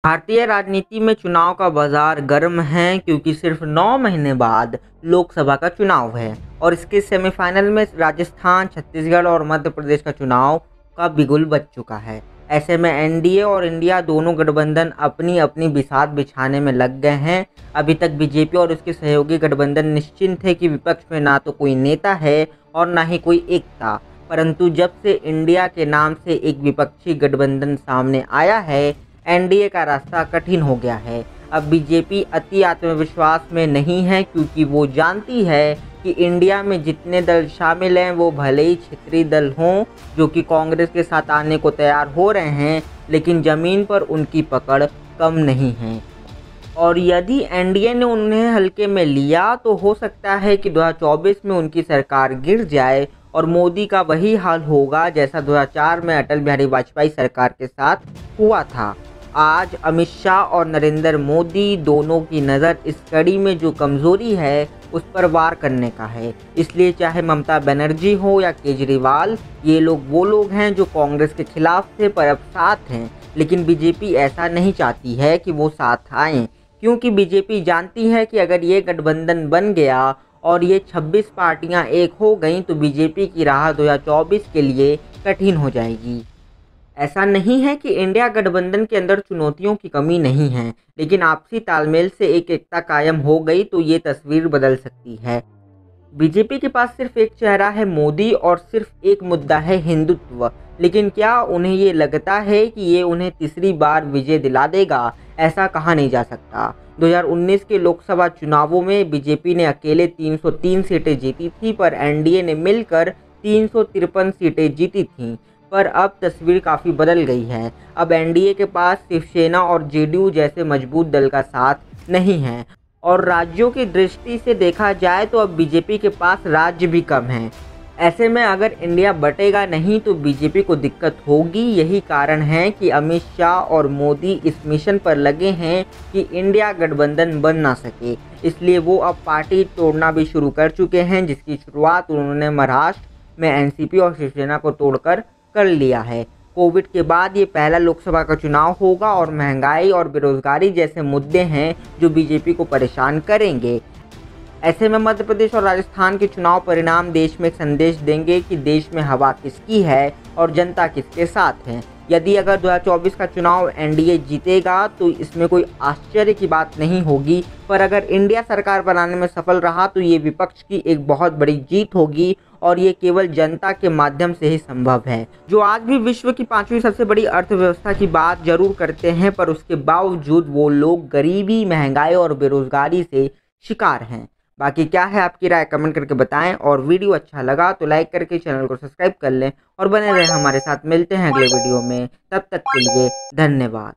भारतीय राजनीति में चुनाव का बाजार गर्म है क्योंकि सिर्फ 9 महीने बाद लोकसभा का चुनाव है और इसके सेमीफाइनल में राजस्थान, छत्तीसगढ़ और मध्य प्रदेश का चुनाव का बिगुल बज चुका है। ऐसे में एनडीए और इंडिया दोनों गठबंधन अपनी अपनी बिसात बिछाने में लग गए हैं। अभी तक बीजेपी और उसके सहयोगी गठबंधन निश्चिंत है कि विपक्ष में ना तो कोई नेता है और ना ही कोई एकता, परंतु जब से इंडिया के नाम से एक विपक्षी गठबंधन सामने आया है, एनडीए का रास्ता कठिन हो गया है। अब बीजेपी अति आत्मविश्वास में नहीं है क्योंकि वो जानती है कि इंडिया में जितने दल शामिल हैं वो भले ही क्षेत्रीय दल हों जो कि कांग्रेस के साथ आने को तैयार हो रहे हैं, लेकिन ज़मीन पर उनकी पकड़ कम नहीं है। और यदि एनडीए ने उन्हें हल्के में लिया तो हो सकता है कि 2024 में उनकी सरकार गिर जाए और मोदी का वही हाल होगा जैसा 2004 में अटल बिहारी वाजपेयी सरकार के साथ हुआ था। आज अमित शाह और नरेंद्र मोदी दोनों की नज़र इस कड़ी में जो कमज़ोरी है उस पर वार करने का है। इसलिए चाहे ममता बनर्जी हो या केजरीवाल, ये लोग वो लोग हैं जो कांग्रेस के खिलाफ थे पर अब साथ हैं, लेकिन बीजेपी ऐसा नहीं चाहती है कि वो साथ आएँ, क्योंकि बीजेपी जानती है कि अगर ये गठबंधन बन गया और ये 26 पार्टियां एक हो गईं तो बीजेपी की राह 2024 के लिए कठिन हो जाएगी। ऐसा नहीं है कि इंडिया गठबंधन के अंदर चुनौतियों की कमी नहीं है, लेकिन आपसी तालमेल से एक एकता कायम हो गई तो ये तस्वीर बदल सकती है। बीजेपी के पास सिर्फ एक चेहरा है मोदी और सिर्फ एक मुद्दा है हिंदुत्व, लेकिन क्या उन्हें ये लगता है कि ये उन्हें तीसरी बार विजय दिला देगा? ऐसा कहा नहीं जा सकता। 2019 के लोकसभा चुनावों में बीजेपी ने अकेले 303 सीटें जीती थी पर एनडीए ने मिलकर 353 सीटें जीती थीं। पर अब तस्वीर काफ़ी बदल गई है। अब एनडीए के पास शिवसेना और जेडीयू जैसे मजबूत दल का साथ नहीं है और राज्यों की दृष्टि से देखा जाए तो अब बीजेपी के पास राज्य भी कम हैं। ऐसे में अगर इंडिया बटेगा नहीं तो बीजेपी को दिक्कत होगी। यही कारण है कि अमित शाह और मोदी इस मिशन पर लगे हैं कि इंडिया गठबंधन बन ना सके। इसलिए वो अब पार्टी तोड़ना भी शुरू कर चुके हैं, जिसकी शुरुआत उन्होंने महाराष्ट्र में एनसीपी और शिवसेना को तोड़कर कर लिया है। कोविड के बाद ये पहला लोकसभा का चुनाव होगा और महंगाई और बेरोजगारी जैसे मुद्दे हैं जो बीजेपी को परेशान करेंगे। ऐसे में मध्य प्रदेश और राजस्थान के चुनाव परिणाम देश में एक संदेश देंगे कि देश में हवा किसकी है और जनता किसके साथ है। यदि अगर 2024 का चुनाव एनडीए जीतेगा तो इसमें कोई आश्चर्य की बात नहीं होगी, पर अगर इंडिया सरकार बनाने में सफल रहा तो ये विपक्ष की एक बहुत बड़ी जीत होगी और ये केवल जनता के माध्यम से ही संभव है, जो आज भी विश्व की 5वीं सबसे बड़ी अर्थव्यवस्था की बात जरूर करते हैं, पर उसके बावजूद वो लोग गरीबी, महंगाई और बेरोजगारी से शिकार हैं। बाकी क्या है आपकी राय, कमेंट करके बताएं और वीडियो अच्छा लगा तो लाइक करके चैनल को सब्सक्राइब कर लें और बने रहें हमारे साथ। मिलते हैं अगले वीडियो में, तब तक के लिए धन्यवाद।